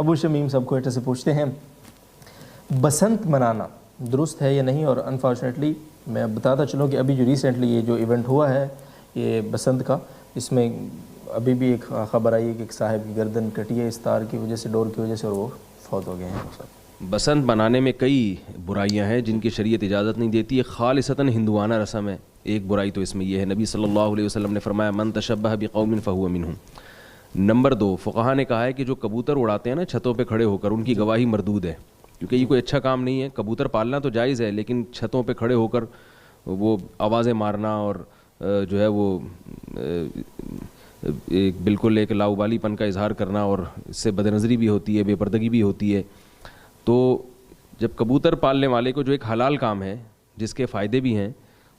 ابو شمیم صاحب کوئٹہ سے پوچھتے ہیں بسنت منانا درست ہے یا نہیں، اور انفارچونیٹلی میں بتاتا چلوں کہ ابھی جو ریسنٹلی یہ جو ایونٹ ہوا ہے یہ بسنت کا، اس میں ابھی بھی ایک خبر آئی ہے کہ ایک صاحب کی گردن کٹی ہے اس تار کی وجہ سے، ڈور کی وجہ سے، اور وہ فوت ہو گئے ہیں۔ بسنت منانے میں کئی برائیاں ہیں جن کی شریعت اجازت نہیں دیتی، یہ خالصتاً ہندوانہ رسم ہے۔ ایک برائی تو اس میں یہ ہے، نبی صلی اللہ علیہ وسلم نے فرمایا من تشبہ بقوم فہو منہم۔ نمبر 2، فقہا نے کہا ہے کہ جو کبوتر اڑاتے ہیں نا چھتوں پہ کھڑے ہو کر، ان کی گواہی مردود ہے، کیونکہ یہ کوئی اچھا کام نہیں ہے۔ کبوتر پالنا تو جائز ہے، لیکن چھتوں پہ کھڑے ہو کر وہ آوازیں مارنا اور جو ہے وہ بالکل ایک لاؤبالی پن کا اظہار کرنا، اور اس سے بد نظری بھی ہوتی ہے، بے پردگی بھی ہوتی ہے۔ تو جب کبوتر پالنے والے کو جو ایک حلال کام ہے جس کے فائدے بھی ہیں،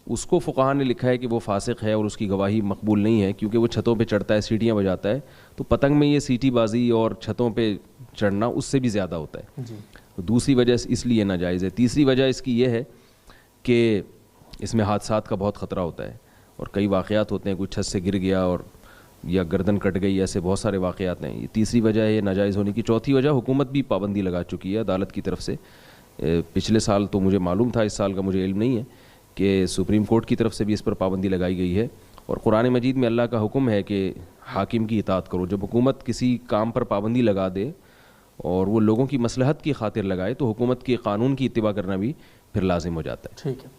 اس کو فقہا نے لکھا ہے کہ وہ فاسق ہے اور اس کی گواہی مقبول نہیں ہے، کیونکہ وہ چھتوں پہ چڑھتا ہے، سیٹیاں بجاتا ہے، تو پتنگ میں یہ سیٹی بازی اور چھتوں پہ چڑھنا اس سے بھی زیادہ ہوتا ہے۔ تو دوسری وجہ اس لیے ناجائز ہے۔ تیسری وجہ اس کی یہ ہے کہ اس میں حادثات کا بہت خطرہ ہوتا ہے، اور کئی واقعات ہوتے ہیں، کوئی چھت سے گر گیا اور یا گردن کٹ گئی، ایسے بہت سارے واقعات ہیں۔ یہ تیسری وجہ ہے یہ ناجائز ہونے کی۔ چوتھی وجہ حکومت بھی پابندی لگا چکی ہے عدالت کی طرف سے، پچھلے سال تو مجھے معلوم تھا، اس سال کا مجھے علم نہیں ہے، کہ سپریم کورٹ کی طرف سے بھی اس پر پابندی لگائی گئی ہے۔ اور قرآن مجید میں اللہ کا حکم ہے کہ حاکم کی اطاعت کرو۔ جب حکومت کسی کام پر پابندی لگا دے اور وہ لوگوں کی مصلحت کی خاطر لگائے تو حکومت کے قانون کی اتباع کرنا بھی پھر لازم ہو جاتا ہے۔ ٹھیک ہے۔